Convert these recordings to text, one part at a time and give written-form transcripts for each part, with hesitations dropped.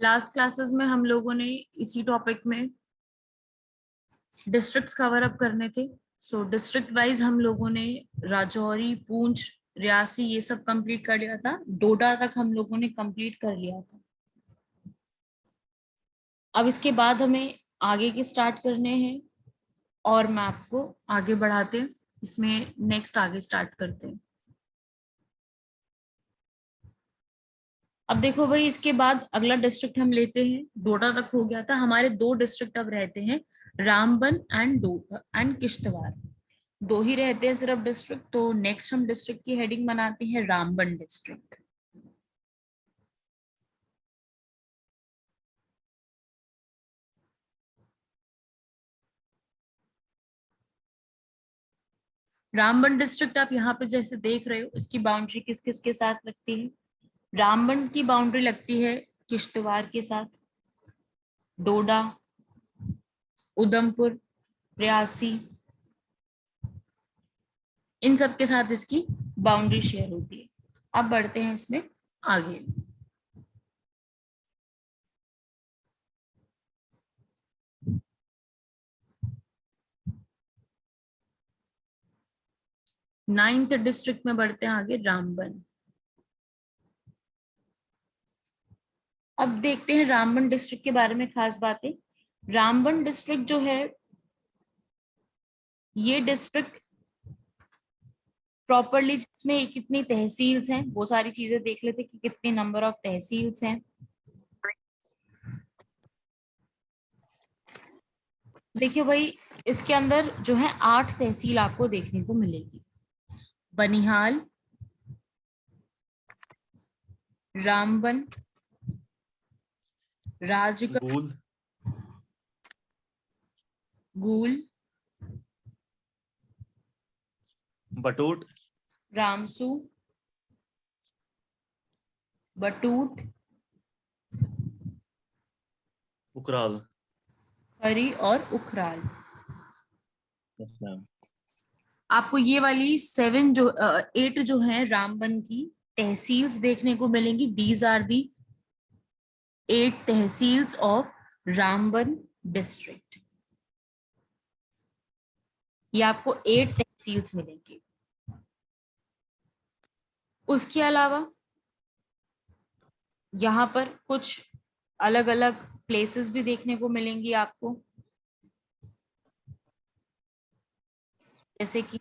Last classes में हम लोगों ने इसी टॉपिक में डिस्ट्रिक्ट्स कवर अप करने थे। सो डिस्ट्रिक्ट वाइज हम लोगों ने राजौरी, पूंछ, रियासी ये सब कंप्लीट कर लिया था। डोडा तक हम लोगों ने कंप्लीट कर लिया था। अब इसके बाद हमें आगे के स्टार्ट करने हैं और मैं आपको आगे बढ़ाते हैं। इसमें नेक्स्ट आगे स्टार्ट करते हैं। अब देखो भाई, इसके बाद अगला डिस्ट्रिक्ट हम लेते हैं। डोडा तक हो गया था। हमारे दो डिस्ट्रिक्ट अब रहते हैं, Ramban and Doda and Kishtwar. दो ही रहते हैं सिर्फ डिस्ट्रिक्ट। तो नेक्स्ट हम डिस्ट्रिक्ट की हेडिंग बनाते हैं रामबन डिस्ट्रिक्ट। रामबन डिस्ट्रिक्ट आप यहाँ पे जैसे देख रहे हो, इसकी बाउंड्री किस किस के साथ लगती है। रामबन की बाउंड्री लगती है किश्तवाड़ के साथ, डोडा, उधमपुर, रियासी, इन सब के साथ इसकी बाउंड्री शेयर होती है। अब बढ़ते हैं इसमें आगे। नाइन्थ डिस्ट्रिक्ट में बढ़ते हैं आगे, रामबन। अब देखते हैं रामबन डिस्ट्रिक्ट के बारे में खास बातें। रामबन डिस्ट्रिक्ट जो है, ये डिस्ट्रिक्ट प्रॉपरली, जिसमें कितनी तहसील्स हैं वो सारी चीजें देख लेते कि कितने नंबर ऑफ तहसील्स हैं। देखिए भाई, इसके अंदर जो है 8 तहसील आपको देखने को मिलेगी। बनिहाल, रामबन, राजगढ़, गूल, गूल, बटोट, रामसू, बटूट, उकराल। हरी और उखराल। Yes ma'am. आपको ये वाली 8 जो है रामबन की तहसील्स देखने को मिलेंगी। These are the 8 tehsils of Ramban district. ये आपको 8 तहसील्स मिलेंगी। उसके अलावा यहाँ पर कुछ अलग अलग प्लेसेस भी देखने को मिलेंगी आपको, जैसे कि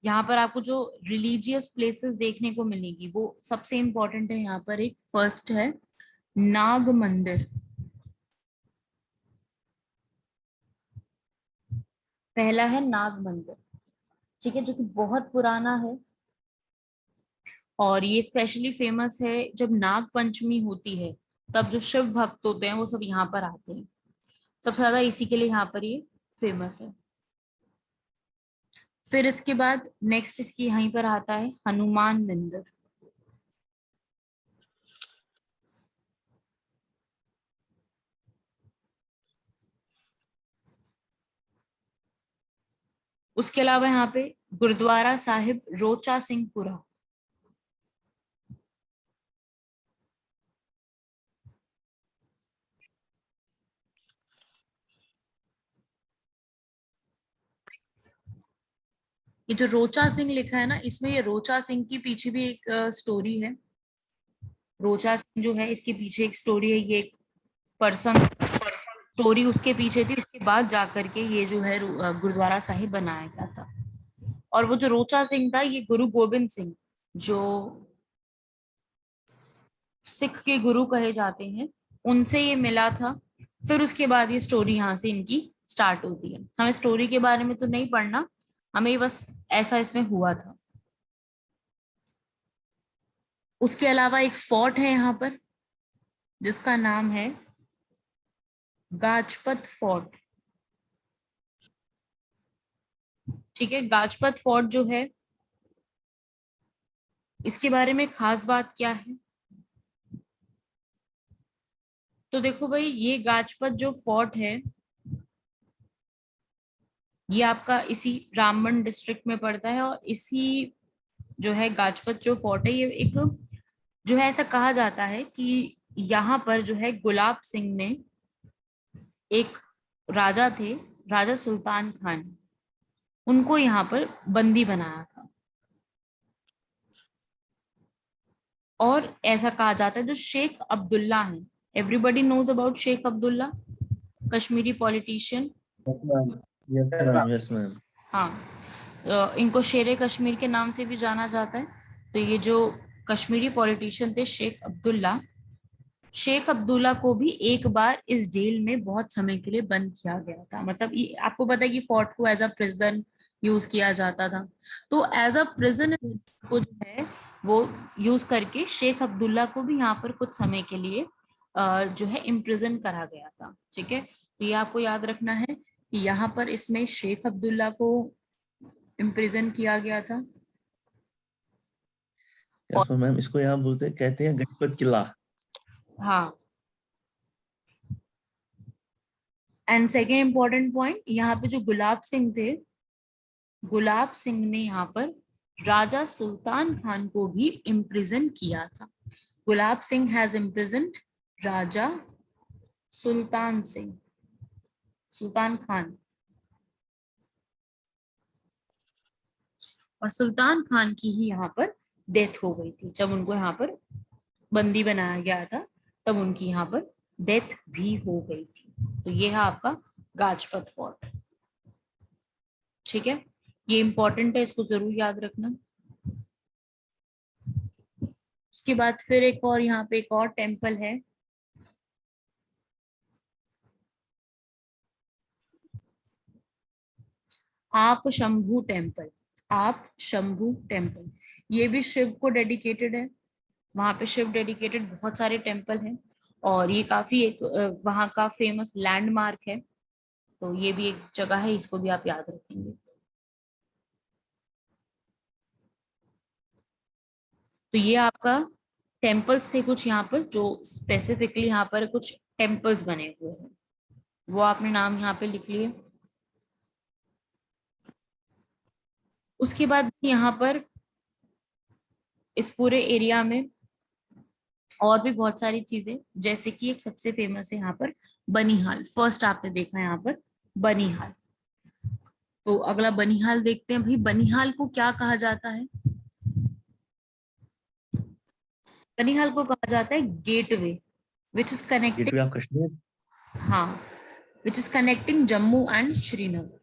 यहाँ पर आपको जो रिलीजियस प्लेसेस देखने को मिलेगी वो सबसे इंपॉर्टेंट है। यहाँ पर एक फर्स्ट है नाग मंदिर। पहला है नाग मंदिर, ठीक है, जो कि बहुत पुराना है और ये स्पेशली फेमस है जब नाग पंचमी होती है। तब जो शिव भक्त होते हैं वो सब यहाँ पर आते हैं। सबसे ज्यादा इसी के लिए यहाँ पर ये फेमस है। फिर इसके बाद नेक्स्ट इसकी यहीं पर आता है हनुमान मंदिर। उसके अलावा यहाँ पे गुरुद्वारा साहिब रोचा सिंहपुरा। ये जो रोचा सिंह लिखा है ना, इसमें ये रोचा सिंह की पीछे भी एक स्टोरी है। रोचा सिंह जो है, इसके पीछे एक स्टोरी है। ये एक पर्सन, स्टोरी उसके पीछे थी। उसके बाद जाकर के ये जो है गुरुद्वारा साहिब बनाया गया था। और वो जो रोचा सिंह था, ये गुरु गोबिंद सिंह, जो सिख के गुरु कहे जाते हैं, उनसे ये मिला था। फिर उसके बाद ये स्टोरी यहाँ से इनकी स्टार्ट होती है। हमें स्टोरी के बारे में तो नहीं पढ़ना, हमें बस ऐसा इसमें हुआ था। उसके अलावा एक फोर्ट है यहाँ पर जिसका नाम है गाजपत फोर्ट। ठीक है, गाजपत फोर्ट जो है, इसके बारे में खास बात क्या है। तो देखो भाई, ये गाजपत जो फोर्ट है, ये आपका इसी रामबन डिस्ट्रिक्ट में पड़ता है। और इसी जो है गाजपत जो फोर्ट है, ये एक जो है ऐसा कहा जाता है कि यहाँ पर जो है गुलाब सिंह ने, एक राजा थे, राजा सुल्तान खान, उनको यहाँ पर बंदी बनाया था। और ऐसा कहा जाता है जो शेख अब्दुल्ला है, everybody knows about Sheikh Abdullah, Kashmiri politician. Yes, ma'am. Yes, ma'am. हाँ, इनको शेरे कश्मीर के नाम से भी जाना जाता है। तो ये जो कश्मीरी पॉलिटिशियन थे शेख अब्दुल्ला को भी एक बार इस जेल में बहुत समय के लिए बंद किया गया था। मतलब ये आपको पता है कि फोर्ट को एज अ प्रिजन यूज किया जाता था, तो एज अ प्रिजन को जो है वो यूज करके शेख अब्दुल्ला को भी यहाँ पर कुछ समय के लिए जो है इम्प्रिजन करा गया था। ठीक है, तो ये आपको याद रखना है कि यहाँ पर इसमें शेख अब्दुल्ला को इम्प्रिजन किया गया था। Yes, ma'am. इसको यहाँ बोलते कहते हैं गणपत किला। हाँ, एंड सेकेंड इंपॉर्टेंट पॉइंट, यहाँ पे जो गुलाब सिंह थे, गुलाब सिंह ने यहाँ पर राजा सुल्तान खान को भी इम्प्रिजन किया था। गुलाब सिंह हैज इम्प्रिजन्ड राजा सुल्तान सिंह, सुल्तान खान। और सुल्तान खान की ही यहाँ पर डेथ हो गई थी। जब उनको यहाँ पर बंदी बनाया गया था तब उनकी यहाँ पर डेथ भी हो गई थी। तो ये है आपका गाजपत फोर्ट। ठीक है, ये इंपॉर्टेंट है, इसको जरूर याद रखना। उसके बाद फिर एक और यहाँ पे एक और टेम्पल है, आप शंभू टेम्पल। आप शंभू टेम्पल, ये भी शिव को डेडिकेटेड है। वहां पे शिव डेडिकेटेड बहुत सारे टेम्पल हैं, और ये काफी एक वहां का फेमस लैंडमार्क है। तो ये भी एक जगह है, इसको भी आप याद रखेंगे। तो ये आपका टेम्पल्स थे कुछ यहाँ पर, जो स्पेसिफिकली यहाँ पर कुछ टेम्पल्स बने हुए हैं, वो आपने नाम यहाँ पे लिख लिए। उसके बाद यहाँ पर इस पूरे एरिया में और भी बहुत सारी चीजें, जैसे कि एक सबसे फेमस है यहाँ पर बनिहाल। फर्स्ट आपने देखा यहाँ पर बनिहाल। तो अगला बनिहाल देखते हैं। भाई बनिहाल को क्या कहा जाता है? बनिहाल को कहा जाता है gateway, which is connecting, gateway of Kashmir. हाँ, which is connecting Jammu and Srinagar.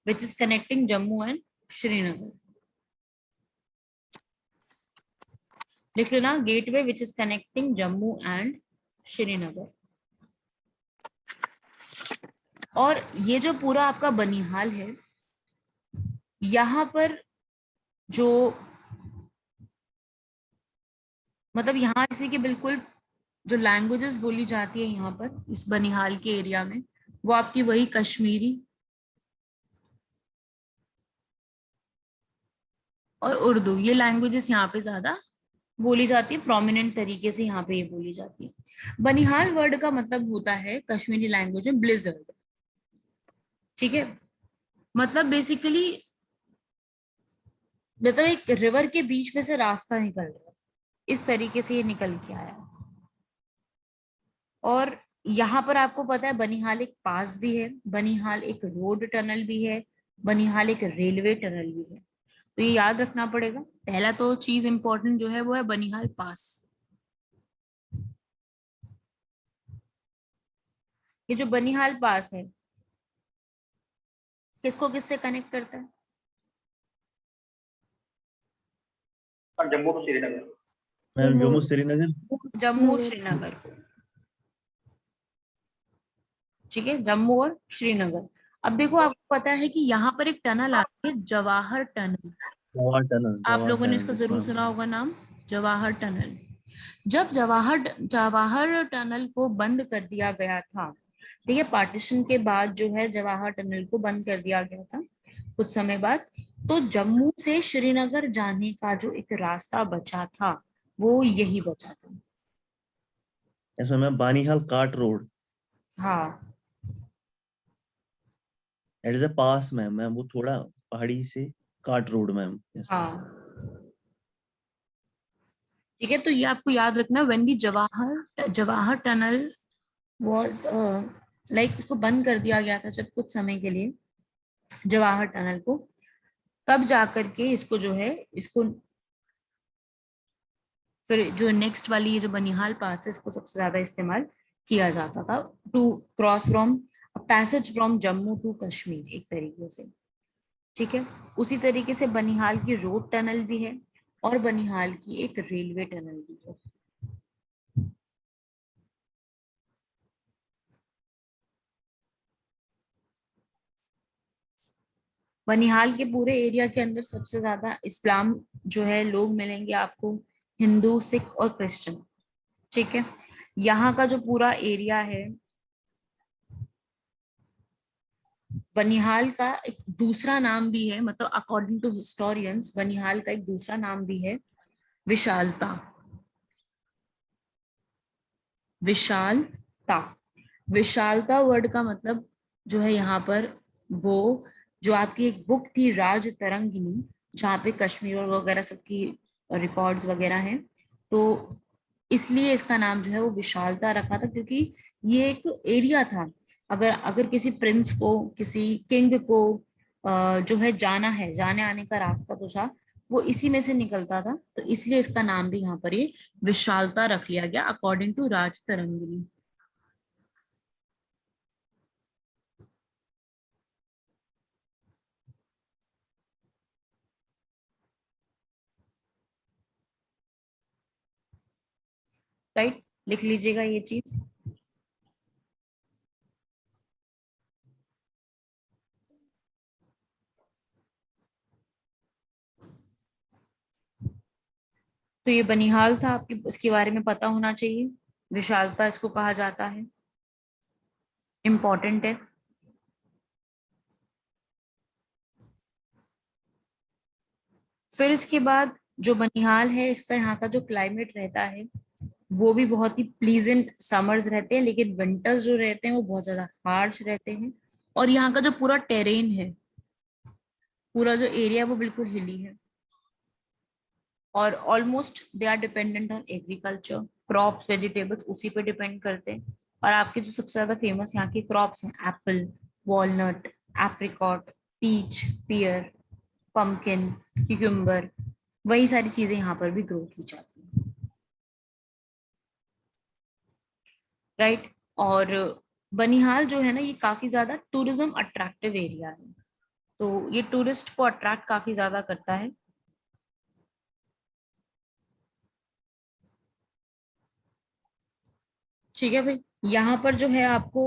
which is connecting Jammu and Srinagar. लिख लेना, gateway which is connecting Jammu and Srinagar. और ये जो पूरा आपका बनिहाल है, यहाँ पर जो मतलब यहाँ इसी के बिल्कुल जो लैंग्वेजेस बोली जाती है यहाँ पर इस बनिहाल के एरिया में, वो आपकी वही कश्मीरी और उर्दू, ये लैंग्वेजेस यहाँ पे ज्यादा बोली जाती है, प्रोमिनेंट तरीके से यहाँ पे ये बोली जाती है। बनिहाल वर्ड का मतलब होता है कश्मीरी लैंग्वेज में ब्लिजर्ड। ठीक है, मतलब बेसिकली मतलब एक रिवर के बीच में से रास्ता निकल रहा है, इस तरीके से ये निकल के आया। और यहाँ पर आपको पता है बनिहाल एक पास भी है, बनिहाल एक रोड टनल भी है, बनिहाल एक रेलवे टनल भी है। तो ये याद रखना पड़ेगा। पहला तो चीज इंपॉर्टेंट जो है वो है बनिहाल पास। ये जो बनिहाल पास है किसको किससे कनेक्ट करता है? जम्मू टू श्रीनगर। मैम जम्मू श्रीनगर। जम्मू श्रीनगर को। ठीक है, जम्मू और श्रीनगर। अब देखो आपको पता है कि यहाँ पर एक टनल आती है, जवाहर टनल। जवाहर टनल। आप लोगों ने इसका yes, जरूर ma'am. सुना होगा नाम, जवाहर टनल। जब जवाहर टनल को बंद कर दिया गया था, ठीक है, पार्टीशन के बाद जो है जवाहर टनल को बंद कर दिया गया था कुछ समय बाद, तो जम्मू से श्रीनगर जाने का जो एक रास्ता बचा था वो यही बचा था। Yes, ma'am. बानीहाल काट रोड। हाँ, It is a pass, ma'am. वो थोड़ा पहाड़ी से काट रोड मैम। हाँ ठीक है, तो ये आपको याद रखना, when the Jawahar Jawahar tunnel was like, उसको बंद कर दिया गया था जब कुछ समय के लिए जवाहर टनल को, तब जाकर के इसको जो है, इसको फिर जो नेक्स्ट वाली ये जो बनिहाल पास है, इसको सबसे ज्यादा इस्तेमाल किया जाता था to cross from passage from Jammu to Kashmir एक तरीके से। ठीक है, उसी तरीके से बनिहाल की रोड टनल भी है और बनिहाल की एक रेलवे टनल भी है। बनिहाल के पूरे एरिया के अंदर सबसे ज्यादा इस्लाम जो है लोग मिलेंगे आपको, हिंदू, सिख और क्रिश्चियन। ठीक है, यहाँ का जो पूरा एरिया है, बनिहाल का एक दूसरा नाम भी है, मतलब अकॉर्डिंग टू हिस्टोरियंस बनिहाल का एक दूसरा नाम भी है विशालता। विशालता, विशालता वर्ड का मतलब जो है यहाँ पर, वो जो आपकी एक बुक थी राज तरंगिनी, जहाँ पे कश्मीर और वगैरह सबकी रिकॉर्ड्स वगैरह हैं, तो इसलिए इसका नाम जो है वो विशालता रखा था, क्योंकि ये एक एरिया था। अगर अगर किसी प्रिंस को, किसी किंग को जो है जाना है, जाने आने का रास्ता तो था, वो इसी में से निकलता था, तो इसलिए इसका नाम भी यहाँ पर ये विशालता रख लिया गया according to Rajatarangini. Right, लिख लीजिएगा ये चीज। तो ये बनिहाल था, आपके उसके बारे में पता होना चाहिए, विशालता इसको कहा जाता है, इम्पोर्टेंट है। फिर इसके बाद जो बनिहाल है, इसका यहाँ का जो क्लाइमेट रहता है वो भी बहुत ही प्लीजेंट समर्स रहते हैं, लेकिन विंटर्स जो रहते हैं वो बहुत ज्यादा हार्श रहते हैं। और यहाँ का जो पूरा टेरेन है, पूरा जो एरिया है वो बिल्कुल हिली है, और almost they are dependent on agriculture, crops vegetables उसी पे डिपेंड करते हैं। और आपके जो सबसे ज्यादा फेमस यहाँ की क्रॉप्स हैं, एप्पल, वॉलनट, एप्रिकॉट, पीच, पियर, पम्पकिन, क्यूकम्बर, वही सारी चीजें यहाँ पर भी ग्रो की जाती हैं। राइट, और बनिहाल जो है ना, ये काफी ज्यादा टूरिज्म अट्रैक्टिव एरिया है, तो ये टूरिस्ट को अट्रैक्ट काफी ज्यादा करता है। ठीक है भाई, यहाँ पर जो है आपको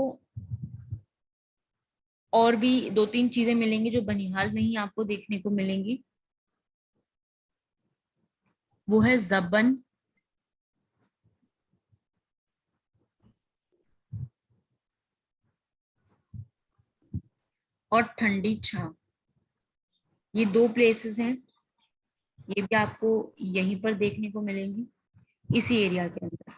और भी दो तीन चीजें मिलेंगी जो बनिहाल में ही आपको देखने को मिलेंगी। वो है जबन और ठंडी छाव, ये दो प्लेसेस हैं, ये भी आपको यहीं पर देखने को मिलेंगी इसी एरिया के अंदर।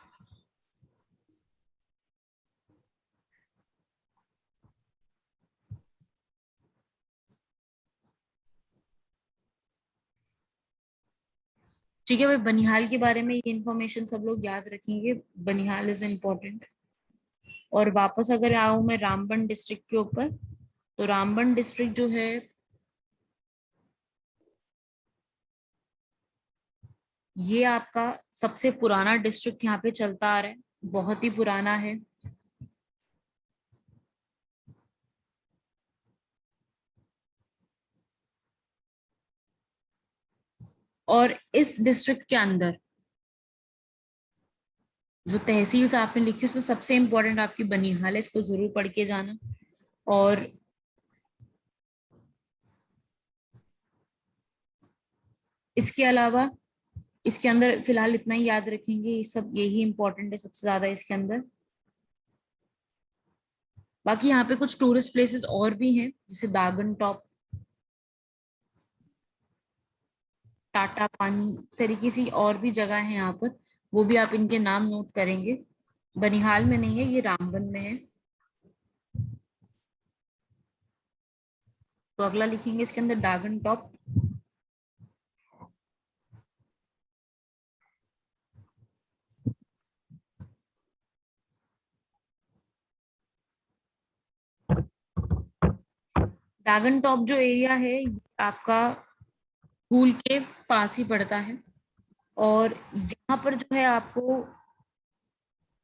ठीक है भाई, बनिहाल के बारे में ये इन्फॉर्मेशन सब लोग याद रखेंगे, बनिहाल इज इम्पोर्टेंट। और वापस अगर आऊं मैं रामबन डिस्ट्रिक्ट के ऊपर, तो रामबन डिस्ट्रिक्ट जो है, ये आपका सबसे पुराना डिस्ट्रिक्ट यहाँ पे चलता आ रहा है, बहुत ही पुराना है। और इस डिस्ट्रिक्ट के अंदर जो तहसील आपने लिखी उसमें सबसे इम्पोर्टेंट आपकी बनिहाल है, इसको जरूर पढ़ के जाना। और इसके अलावा इसके अंदर फिलहाल इतना ही याद रखेंगे, ये सब यही इंपॉर्टेंट है सबसे ज्यादा इसके अंदर। बाकी यहाँ पे कुछ टूरिस्ट प्लेसेस और भी हैं, जैसे दागन टॉप, टाटा पानी, इस तरीके से और भी जगह है यहाँ पर, वो भी आप इनके नाम नोट करेंगे। बनिहाल में नहीं है, ये रामबन में है। तो अगला लिखेंगे इसके अंदर डागन टॉप। डागन टॉप जो एरिया है ये आपका स्कूल के पास ही पड़ता है, और यहाँ पर जो है आपको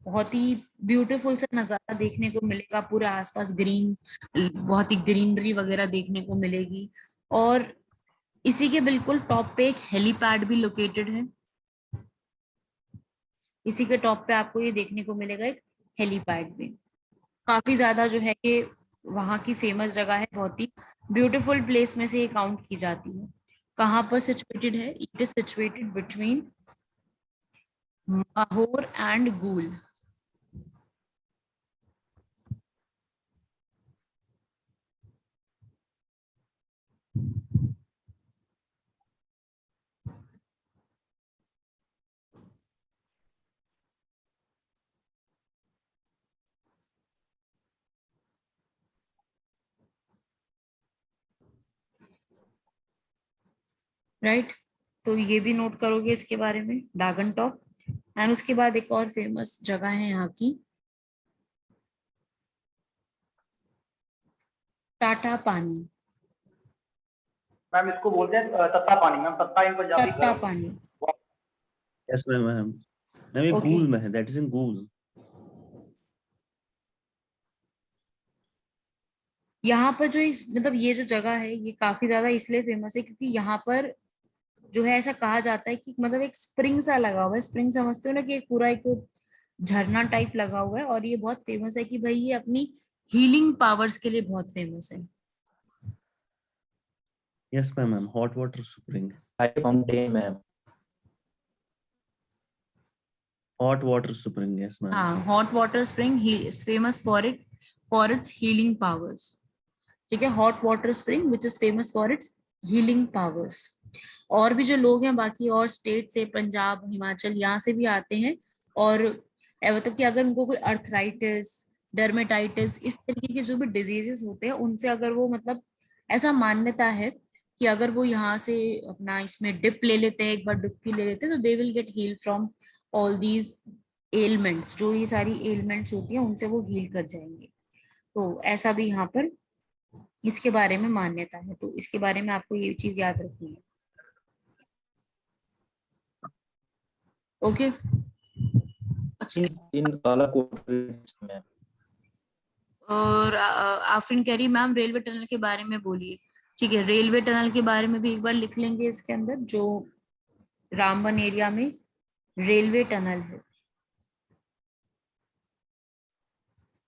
बहुत ही ब्यूटीफुल सा नजारा देखने को मिलेगा। पूरा आसपास ग्रीन, बहुत ही ग्रीनरी वगैरह देखने को मिलेगी। और इसी के बिल्कुल टॉप पे एक हेलीपैड भी लोकेटेड है। इसी के टॉप पे आपको ये देखने को मिलेगा एक हेलीपैड भी। काफी ज्यादा जो है ये वहाँ की फेमस जगह है, बहुत ही ब्यूटीफुल प्लेस में से ये काउंट की जाती है। कहाँ पर सिचुएटेड है? It is situated between Mahore and Gool. Right, तो ये भी नोट करोगे इसके बारे में, डागन टॉप। एंड उसके बाद एक और फेमस जगह है यहाँ की, टाटा पानी। मैम इसको बोलते हैं तत्ता पानी मैम, तत्ता इन पंजाबी टाटा गर्म। पानी, यस मैम मैम। मैम ये ओके। गूल में है, दैट इज इन गूल। यहाँ पर जो मतलब ये जो जगह है ये काफी ज्यादा इसलिए फेमस है क्योंकि यहाँ पर जो है ऐसा कहा जाता है कि मतलब एक स्प्रिंग सा लगा हुआ है। स्प्रिंग समझते हो ना, कि एक पूरा एक झरना टाइप लगा हुआ है, और ये बहुत फेमस है कि भाई ये अपनी हीलिंग पावर्स के लिए बहुत फेमस है। Yes ma'am ma'am, hot water spring. High fountain ma'am. Hot water spring, yes ma'am. हाँ, hot water spring famous for its healing powers. ठीक है, hot water spring which is famous for its healing powers. और भी जो लोग हैं बाकी और स्टेट से, पंजाब, हिमाचल, यहाँ से भी आते हैं। और मतलब कि अगर उनको कोई अर्थराइटिस, डर्मेटाइटिस, इस तरीके के जो भी डिजीजेस होते हैं उनसे अगर वो मतलब ऐसा मान्यता है कि अगर वो यहाँ से अपना इसमें डिप ले लेते हैं, एक बार डुबकी ले लेते हैं, तो they will get heal from all these elements. जो ये सारी एलिमेंट्स होती हैं उनसे वो हील कर जाएंगे। तो ऐसा भी यहाँ पर इसके बारे में मान्यता है, तो इसके बारे में आपको ये चीज याद रखनी है। ओके, अच्छा। इन बालाकोट में। और आफरीन कह रही मैम रेलवे टनल के बारे में बोलिए। ठीक है, रेलवे टनल के बारे में भी एक बार लिख लेंगे इसके अंदर, जो रामबन एरिया में रेलवे टनल है।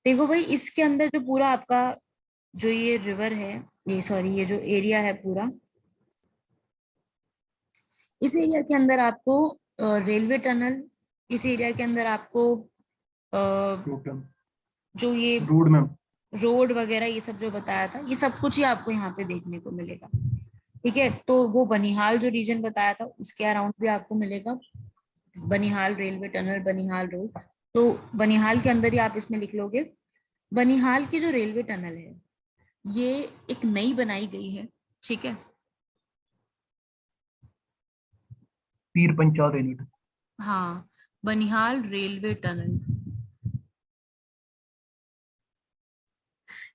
देखो भाई, इसके अंदर जो पूरा आपका जो ये रिवर है, ये सॉरी ये जो एरिया है पूरा, इस एरिया के अंदर आपको रेलवे टनल, इस एरिया के अंदर आपको जो ये रोड मैम। रोड वगैरह ये सब जो बताया था, ये सब कुछ ही आपको यहाँ पे देखने को मिलेगा। ठीक है, तो वो बनिहाल जो रीजन बताया था उसके अराउंड भी आपको मिलेगा, Banihal railway tunnel, Banihal road. तो बनिहाल के अंदर ही आप इसमें लिख लोगे। बनिहाल की जो रेलवे टनल है ये एक नई बनाई गई है। ठीक है, पीर पंचाल रेलवे। हाँ, बनिहाल रेलवे टनल।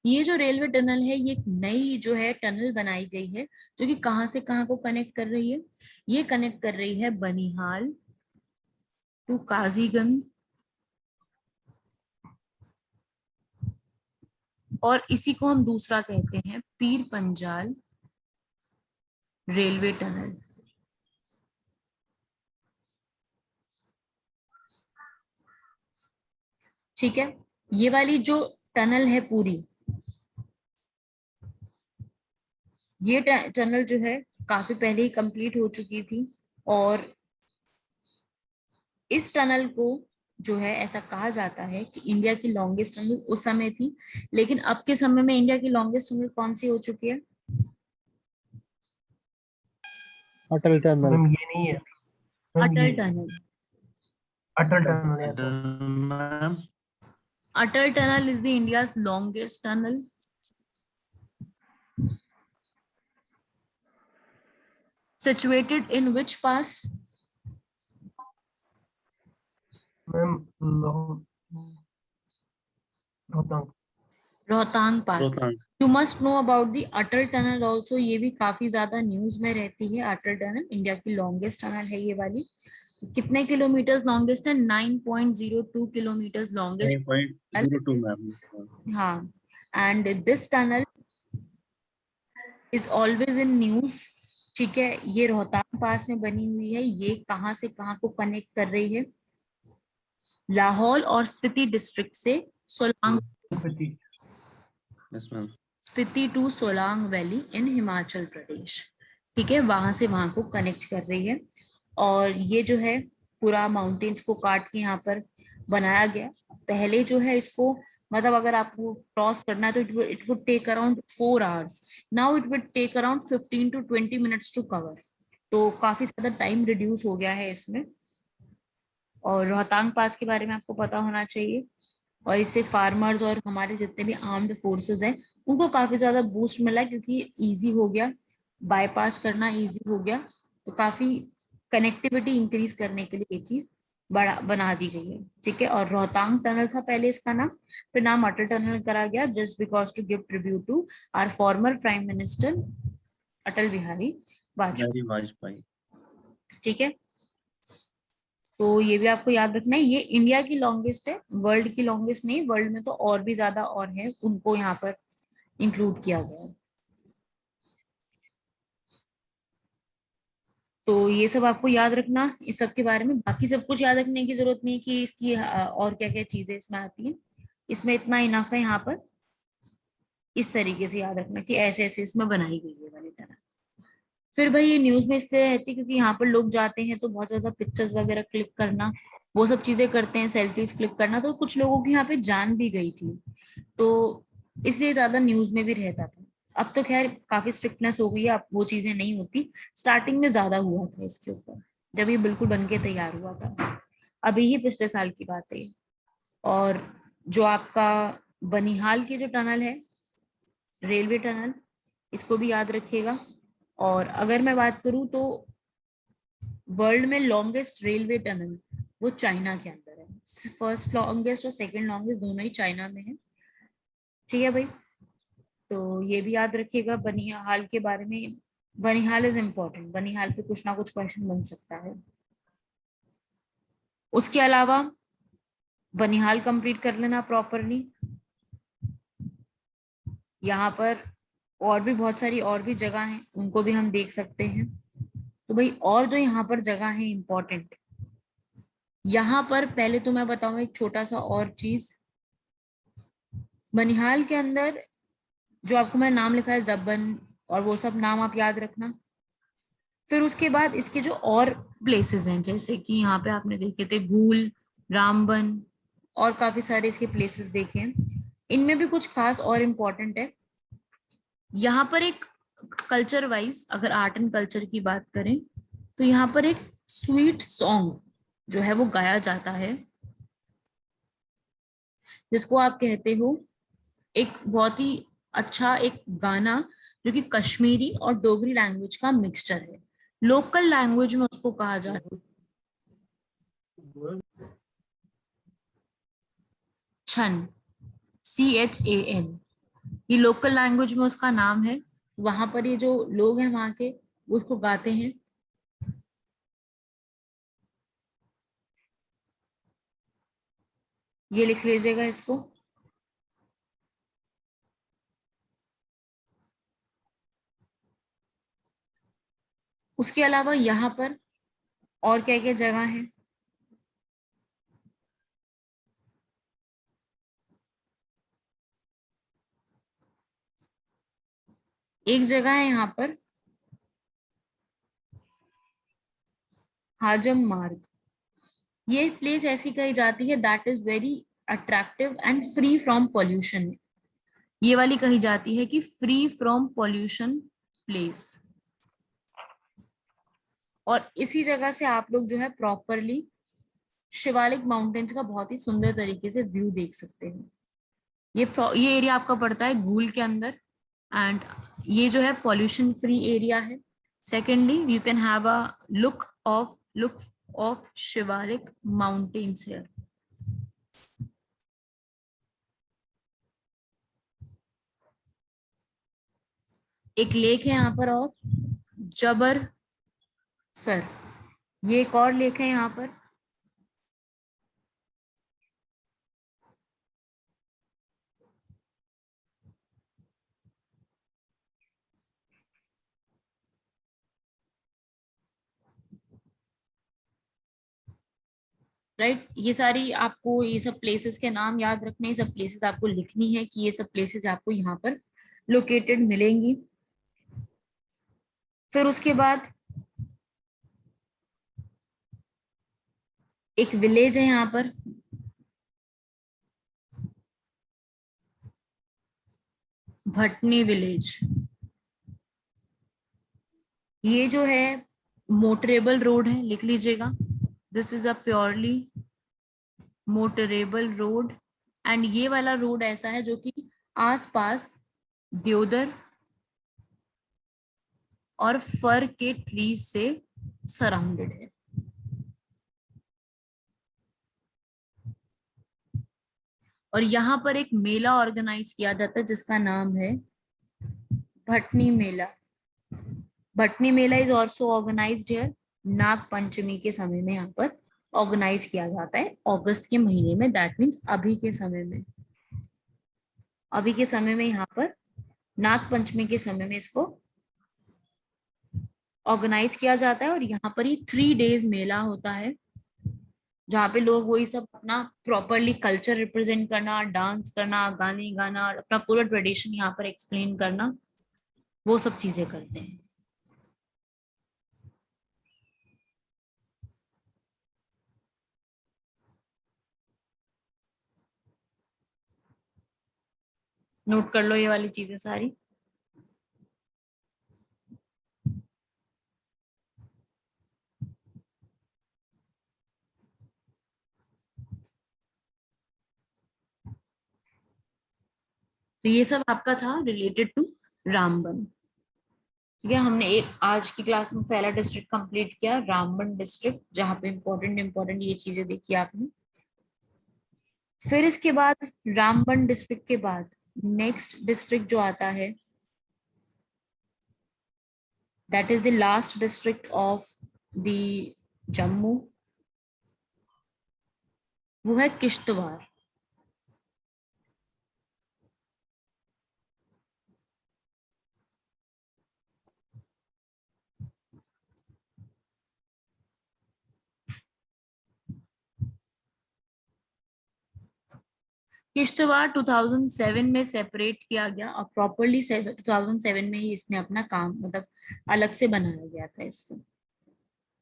ये जो रेलवे टनल है ये एक नई जो है टनल बनाई गई है, जो कि कहाँ से कहाँ को कनेक्ट कर रही है? ये कनेक्ट कर रही है बनिहाल टू काजीगंज, और इसी को हम दूसरा कहते हैं पीर पंजाल रेलवे टनल। ठीक है, ये वाली जो टनल है पूरी, ये टनल जो है काफी पहले ही कंप्लीट हो चुकी थी। और इस टनल को जो है ऐसा कहा जाता है कि इंडिया की लॉन्गेस्ट टनल उस समय थी, लेकिन अब के समय में इंडिया की लॉन्गेस्ट टनल कौन सी हो चुकी है? अटल टनल। मैम ये नहीं है मैम, अटल ये टनल। अटल टनल है तो। Ma'am Atal tunnel is the India's longest tunnel. Situated in which pass? Ma'am Rohtang. Rohtang pass. Rohtang. You must know about the Atal tunnel also, ये भी काफी ज्यादा न्यूज में रहती है। अटल टनल इंडिया की लॉन्गेस्ट टनल है ये वाली। कितने किलोमीटर लॉन्गेस्ट है? 9.02 किलोमीटर लॉन्गेस्ट। 9.02 मैम। हाँ, and this tunnel is always in news. ठीक है, ये रोहतांग पास में बनी हुई है। ये कहाँ से कहाँ को कनेक्ट कर रही है? लाहौल और स्पीति डिस्ट्रिक्ट से Solang, yes ma'am. Spiti to Solang valley in Himachal Pradesh. ठीक है, वहां से वहां को कनेक्ट कर रही है। और ये जो है पूरा माउंटेन्स को काट के यहाँ पर बनाया गया। पहले जो है इसको, मतलब अगर आपको क्रॉस करना है तो it would take around 4 hours. Now it would take around 15 to 20 minutes to cover. तो काफी ज्यादा टाइम रिड्यूस हो गया है इसमें। और रोहतांग पास के बारे में आपको पता होना चाहिए। और इससे फार्मर्स और हमारे जितने भी आर्म्ड फोर्सेस हैं उनको काफी ज्यादा बूस्ट मिला है, क्योंकि इजी हो गया, बाईपास करना इजी हो गया। तो काफी कनेक्टिविटी इंक्रीज करने के लिए ये चीज बड़ा बना दी गई है। ठीक है, और रोहतांग टनल था पहले इसका नाम, फिर नाम अटल टनल करा गया, just because to give tribute to our former prime minister Atal Bihari Vajpayee. Vajpayee. ठीक है, तो ये भी आपको याद रखना है। ये इंडिया की लॉन्गेस्ट है, वर्ल्ड की लॉन्गेस्ट नहीं। वर्ल्ड में तो और भी ज्यादा और है, उनको यहाँ पर इंक्लूड किया गया है। तो ये सब आपको याद रखना इस सब के बारे में। बाकी सब कुछ याद रखने की जरूरत नहीं कि इसकी और क्या क्या चीजें इसमें आती हैं। इसमें इतना इनफ है यहाँ पर। इस तरीके से याद रखना कि ऐसे ऐसे इसमें बनाई गई है वाली तरह। फिर भाई ये न्यूज में इसलिए रहती है क्योंकि यहाँ पर लोग जाते हैं तो बहुत ज्यादा पिक्चर्स वगैरह क्लिक करना, वो सब चीजें करते हैं, सेल्फीज क्लिक करना। तो कुछ लोगों की यहाँ पे जान भी गई थी, तो इसलिए ज्यादा न्यूज में भी रहता था। अब तो खैर काफी स्ट्रिक्टनेस हो गई है, अब वो चीजें नहीं होती। स्टार्टिंग में ज्यादा हुआ था इसके ऊपर, जब ये बिल्कुल बन के तैयार हुआ था। अभी ही पिछले साल की बात है। और जो आपका बनिहाल की जो टनल है, रेलवे टनल, इसको भी याद रखिएगा। और अगर मैं बात करूं तो वर्ल्ड में लॉन्गेस्ट रेलवे टनल वो चाइना के अंदर है। फर्स्ट लॉन्गेस्ट और सेकंड लॉन्गेस्ट दोनों ही चाइना में है। ठीक है भाई, तो ये भी याद रखिएगा बनिहाल के बारे में। बनिहाल इज इम्पोर्टेंट, बनिहाल पे कुछ ना कुछ क्वेश्चन बन सकता है। उसके अलावा बनिहाल कंप्लीट कर लेना प्रॉपरली। यहाँ पर और भी बहुत सारी और भी जगह हैं, उनको भी हम देख सकते हैं। तो भाई और जो यहाँ पर जगह है इम्पोर्टेंट, यहाँ पर पहले तो मैं बताऊं एक छोटा सा और चीज। बनिहाल के अंदर जो आपको मैंने नाम लिखा है जबन और वो सब नाम आप याद रखना। फिर उसके बाद इसके जो और प्लेसेस हैं, जैसे कि यहाँ पे आपने देखे थे गूल, रामबन, और काफी सारे इसके प्लेसेस देखे हैं। इनमें भी कुछ खास और इम्पोर्टेंट है। यहाँ पर एक कल्चर वाइज अगर आर्ट एंड कल्चर की बात करें तो यहाँ पर एक स्वीट सॉन्ग जो है वो गाया जाता है, जिसको आप कहते हो एक बहुत ही अच्छा एक गाना, जो कि कश्मीरी और डोगरी लैंग्वेज का मिक्सचर है। लोकल लैंग्वेज में उसको कहा जाता है छन, CHAN। ये लोकल लैंग्वेज में उसका नाम है। वहां पर ये जो लोग हैं वहां के, वो उसको गाते हैं। ये लिख लीजिएगा इसको। उसके अलावा यहाँ पर और क्या क्या जगह है? एक जगह है यहाँ पर हाजम मार्ग। ये प्लेस ऐसी कही जाती है that is very attractive and free from pollution. ये वाली कही जाती है कि फ्री फ्रॉम पॉल्यूशन प्लेस। और इसी जगह से आप लोग जो है प्रॉपरली शिवालिक माउंटेन्स का बहुत ही सुंदर तरीके से व्यू देख सकते हैं। ये एरिया आपका पड़ता है गूल के अंदर। एंड ये जो है पॉल्यूशन फ्री एरिया है। Secondly, you can have a look of Shivalik mountains here. एक लेक है यहाँ पर और जबर सर, ये एक और लेक है यहाँ पर। राइट, ये सारी आपको ये सब प्लेसेस के नाम याद रखने, ये सब प्लेसेस आपको लिखनी है कि ये सब प्लेसेस आपको यहाँ पर लोकेटेड मिलेंगी। फिर उसके बाद एक विलेज है यहाँ पर, भटनी विलेज। ये जो है मोटरेबल रोड है, लिख लीजिएगा, this is a purely motorable road. And ये वाला रोड ऐसा है जो कि आसपास देवदार और फर के ट्रीज से सराउंडेड है। और यहाँ पर एक मेला ऑर्गेनाइज किया जाता है जिसका नाम है भटनी मेला। भटनी मेला is also organised here. Nag Panchami के समय में यहाँ पर ऑर्गेनाइज किया जाता है, अगस्त के महीने में, दैट मीन्स अभी के समय में। अभी के समय में यहाँ पर नाग पंचमी के समय में इसको ऑर्गेनाइज किया जाता है। और यहाँ पर ही 3 days मेला होता है जहाँ पे लोग वही सब अपना प्रॉपरली कल्चर रिप्रेजेंट करना, डांस करना, गाने गाना, अपना पूरा ट्रेडिशन यहाँ पर एक्सप्लेन करना, वो सब चीजें करते हैं। नोट कर लो ये वाली चीजें सारी। तो ये सब आपका था रिलेटेड टू रामबन। ठीक है, हमने एक आज की क्लास में पहला डिस्ट्रिक्ट कंप्लीट किया, रामबन डिस्ट्रिक्ट, जहाँ पे इंपॉर्टेंट ये चीजें देखी आपने। फिर इसके बाद रामबन डिस्ट्रिक्ट के बाद नेक्स्ट डिस्ट्रिक्ट जो आता है, that is the last district of the Jammu, वो है किश्तवाड़। किश्तवाड़ 2007 में सेपरेट किया गया और प्रॉपरली 2007 में ही इसने अपना काम मतलब अलग से बनाया गया था इसको।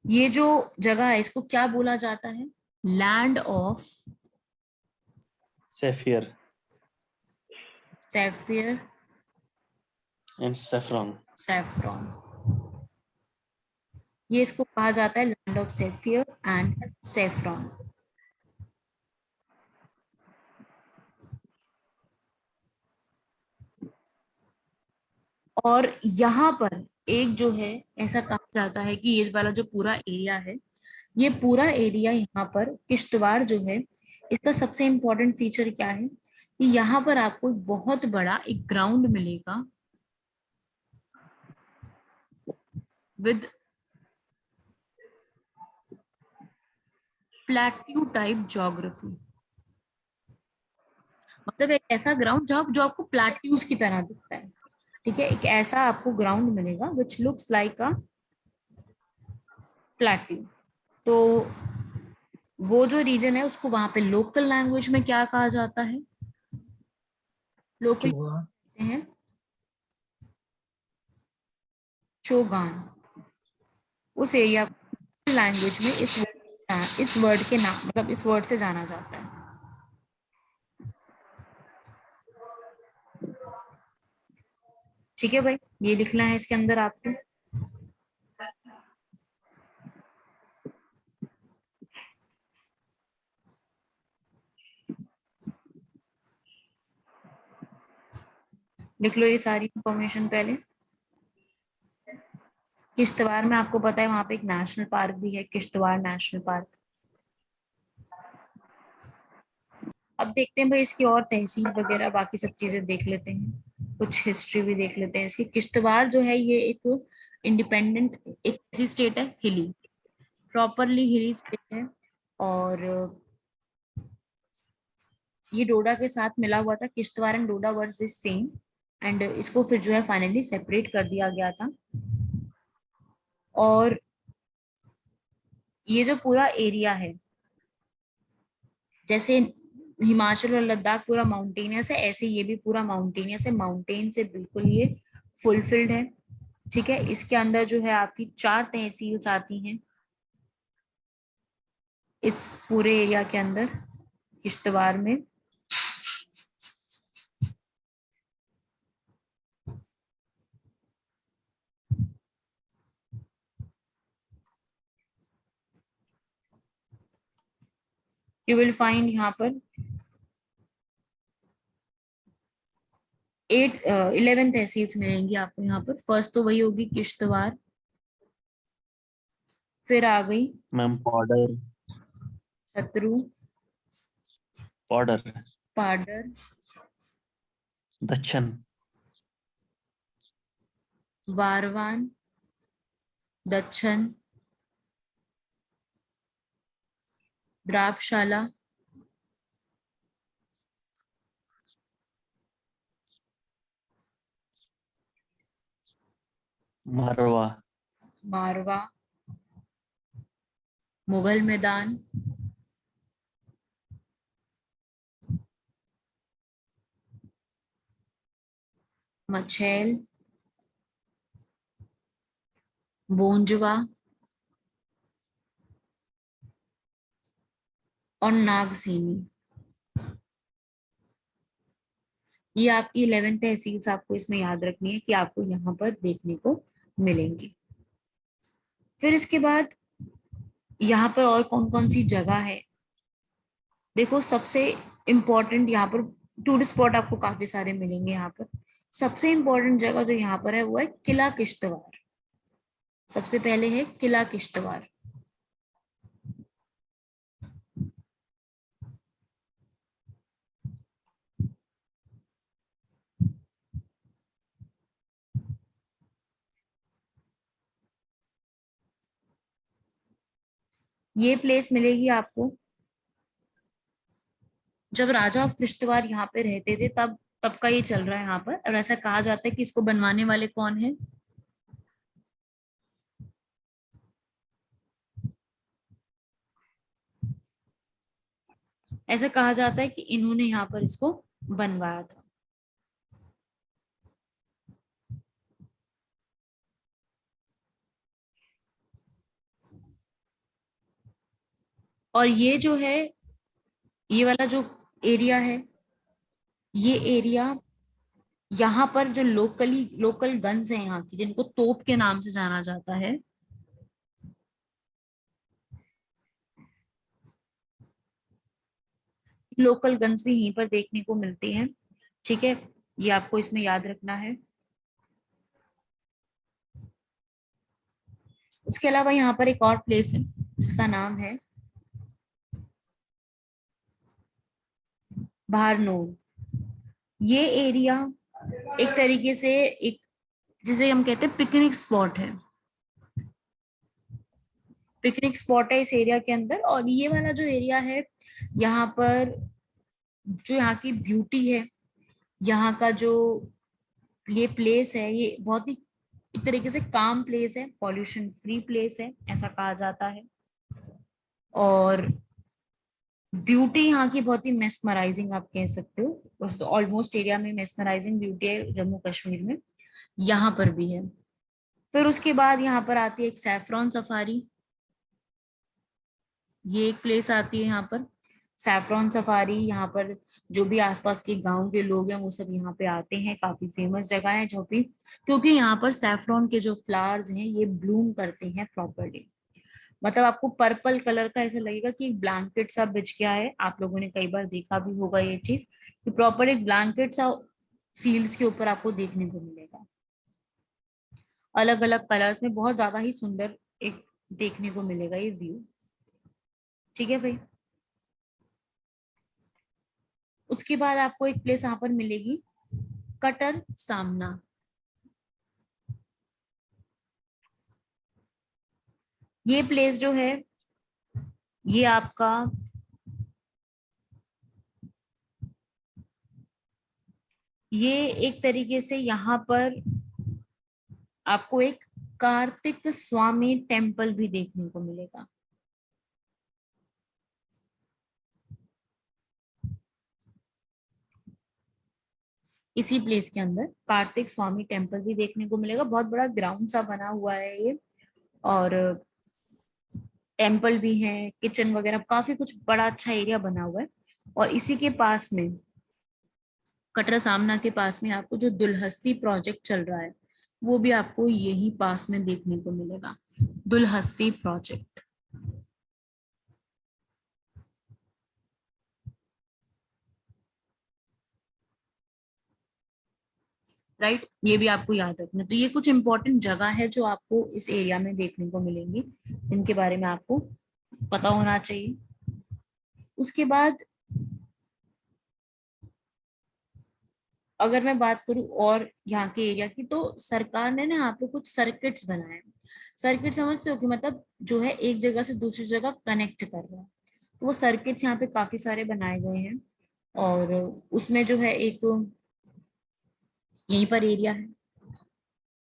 ये जो जगह है इसको क्या बोला जाता है? Land of Sapphire सैफियर and saffron. Saffron, ये इसको कहा जाता है लैंड ऑफ सैफियर एंड सैफ्रॉन। और यहाँ पर एक जो है ऐसा कहा जाता है कि ये वाला जो पूरा एरिया है, ये पूरा एरिया यहाँ पर किश्तवाड़ जो है, इसका सबसे इम्पोर्टेंट फीचर क्या है कि यहाँ पर आपको बहुत बड़ा एक ग्राउंड मिलेगा विद प्लेट्यू टाइप ज्योग्राफी। मतलब एक ऐसा ग्राउंड जहाँ जो आपको प्लेट्यूज की तरह दिखता है। ठीक है, एक ऐसा आपको ग्राउंड मिलेगा which looks like a plateau. तो वो जो रीजन है उसको वहां पे लोकल लैंग्वेज में क्या कहा जाता है? लोकल कहते हैं चोगान। उस एरिया लैंग्वेज में इस वर्ड के नाम मतलब इस वर्ड से जाना जाता है। ठीक है भाई, ये लिखना है इसके अंदर आपको। लिख लो ये सारी इंफॉर्मेशन पहले। किश्तवाड़ में आपको पता है वहां पे एक नेशनल पार्क भी है, किश्तवाड़ नेशनल पार्क। अब देखते हैं भाई इसकी और तहसील वगैरह बाकी सब चीजें देख लेते हैं, कुछ हिस्ट्री भी देख लेते हैं इसकी। किश्तवाड़ जो है ये एक इंडिपेंडेंट एक ऐसी स्टेट है, हिली, प्रॉपरली हिली स्टेट है। और ये डोडा के साथ मिला हुआ था, Kishtwar and Doda were this same, and इसको फिर जो है फाइनली सेपरेट कर दिया गया था। और ये जो पूरा एरिया है, जैसे हिमाचल और लद्दाख पूरा माउंटेनियस है, ऐसे ये भी पूरा माउंटेनियस है, माउंटेन से बिल्कुल ये फुलफिल्ड है। ठीक है, इसके अंदर जो है आपकी 4 तहसील्स आती हैं इस पूरे एरिया के अंदर, किश्तवाड़ में। यू विल फाइंड यहाँ पर 11 तहसील्स मिलेंगी आपको यहाँ पर। फर्स्ट तो वही होगी किश्तवाड़, फिर आ गई मैम पाउडर, छतरू, पाउडर, पाडर, दच्छन, वारवान, दच्छन, द्राक्षशाला, मारवा, मारवा, मुगल मैदान, मछैल, बोंजवा और नागसेनी। ये आपकी 11 तहसील्स आपको इसमें याद रखनी है कि आपको यहाँ पर देखने को मिलेंगी। फिर इसके बाद यहाँ पर और कौन कौन सी जगह है, देखो सबसे इम्पोर्टेंट यहाँ पर टूरिस्ट स्पॉट आपको काफी सारे मिलेंगे। यहाँ पर सबसे इम्पोर्टेंट जगह जो यहाँ पर है वो है किला किश्तवाड़। सबसे पहले है किला किश्तवाड़। ये प्लेस मिलेगी आपको जब राजा ऑफ किश्तवाड़ यहाँ पे रहते थे, तब तब का ये चल रहा है यहाँ पर। और ऐसा कहा जाता है कि इसको बनवाने वाले कौन है, ऐसा कहा जाता है कि इन्होंने यहाँ पर इसको बनवाया था। और ये जो है, ये वाला जो एरिया है, ये एरिया यहाँ पर जो लोकल गन्स हैं यहाँ की, जिनको तोप के नाम से जाना जाता है, लोकल गन्स भी यहीं पर देखने को मिलते हैं। ठीक है, ये आपको इसमें याद रखना है। उसके अलावा यहाँ पर एक और प्लेस है जिसका नाम है भारनोल। ये एरिया एक तरीके से एक, जिसे हम कहते हैं पिकनिक स्पॉट है, पिकनिक स्पॉट है इस एरिया के अंदर। और ये वाला जो एरिया है, यहाँ पर जो यहाँ की ब्यूटी है, यहाँ का जो ये प्लेस है, ये बहुत ही एक तरीके से काम प्लेस है, पॉल्यूशन फ्री प्लेस है, ऐसा कहा जाता है। और ब्यूटी यहाँ की बहुत ही मेस्मराइजिंग आप कह सकते हो, बस तो ऑलमोस्ट एरिया में मेस्मराइजिंग ब्यूटी है जम्मू कश्मीर में, यहाँ पर भी है। फिर उसके बाद यहाँ पर आती है एक सैफरॉन सफारी। ये एक प्लेस आती है यहाँ पर, सैफरॉन सफारी। यहाँ पर जो भी आसपास के गांव के लोग हैं वो सब यहाँ पे आते हैं, काफी फेमस जगह है जो भी, क्योंकि यहाँ पर सैफरॉन के जो फ्लावर्स हैं ये ब्लूम करते हैं प्रॉपरली। मतलब आपको पर्पल कलर का ऐसा लगेगा कि एक ब्लैंकेट सा बिछ गया है। आप लोगों ने कई बार देखा भी होगा ये चीज, कि प्रॉपर एक ब्लैंकेट सा फील्ड्स के ऊपर आपको देखने को मिलेगा। अलग अलग कलर्स में बहुत ज्यादा ही सुंदर एक देखने को मिलेगा ये व्यू। ठीक है भाई। उसके बाद आपको एक प्लेस यहाँ पर मिलेगी, कटर सामना। ये प्लेस जो है ये आपका ये एक तरीके से यहाँ पर आपको एक कार्तिक स्वामी टेम्पल भी देखने को मिलेगा। इसी प्लेस के अंदर कार्तिक स्वामी टेम्पल भी देखने को मिलेगा। बहुत बड़ा ग्राउंड सा बना हुआ है ये, और टेम्पल भी है, किचन वगैरह, काफी कुछ बड़ा अच्छा एरिया बना हुआ है। और इसी के पास में, कटरा सामना के पास में आपको जो दुलहस्ती प्रोजेक्ट चल रहा है वो भी आपको यही पास में देखने को मिलेगा, दुलहस्ती प्रोजेक्ट। राइट, ये भी आपको याद रखना। तो ये कुछ इंपॉर्टेंट जगह है जो आपको इस एरिया में देखने को मिलेंगी, इनके बारे में आपको पता होना चाहिए। उसके बाद अगर मैं बात करूं और यहाँ के एरिया की, तो सरकार ने ना यहाँ पे कुछ सर्किट्स बनाए हैं। सर्किट समझते हो कि मतलब जो है एक जगह से दूसरी जगह कनेक्ट कर रहा है। तो वो सर्किट्स यहाँ पे काफी सारे बनाए गए हैं, और उसमें जो है एक यहीं पर एरिया है।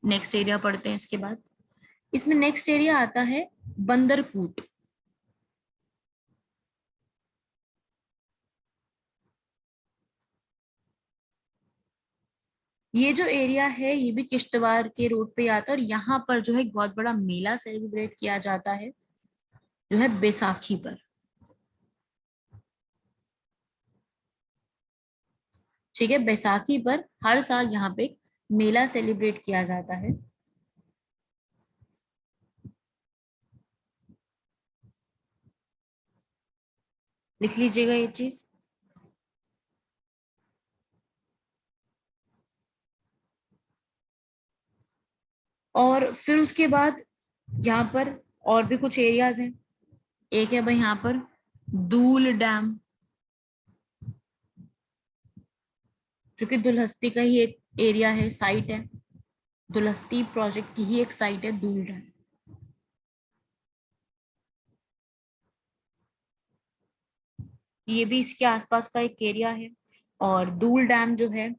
नेक्स्ट एरिया पढ़ते हैं इसके बाद। इसमें नेक्स्ट एरिया आता है बंदरकूट। ये जो एरिया है ये भी किश्तवाड़ के रोड पे आता है, और यहाँ पर जो है एक बहुत बड़ा मेला सेलिब्रेट किया जाता है जो है बैसाखी पर। ठीक है, बैसाखी पर हर साल यहाँ पे मेला सेलिब्रेट किया जाता है। लिख लीजिएगा ये चीज। और फिर उसके बाद यहाँ पर और भी कुछ एरियाज हैं। एक है भाई यहाँ पर दूल डैम, जो कि दुलहस्ती का ही एक एरिया है, साइट है। दुलहस्ती प्रोजेक्ट की ही एक साइट है दूल डैम। ये भी इसके आसपास का एक एरिया है। और दूल डैम जो है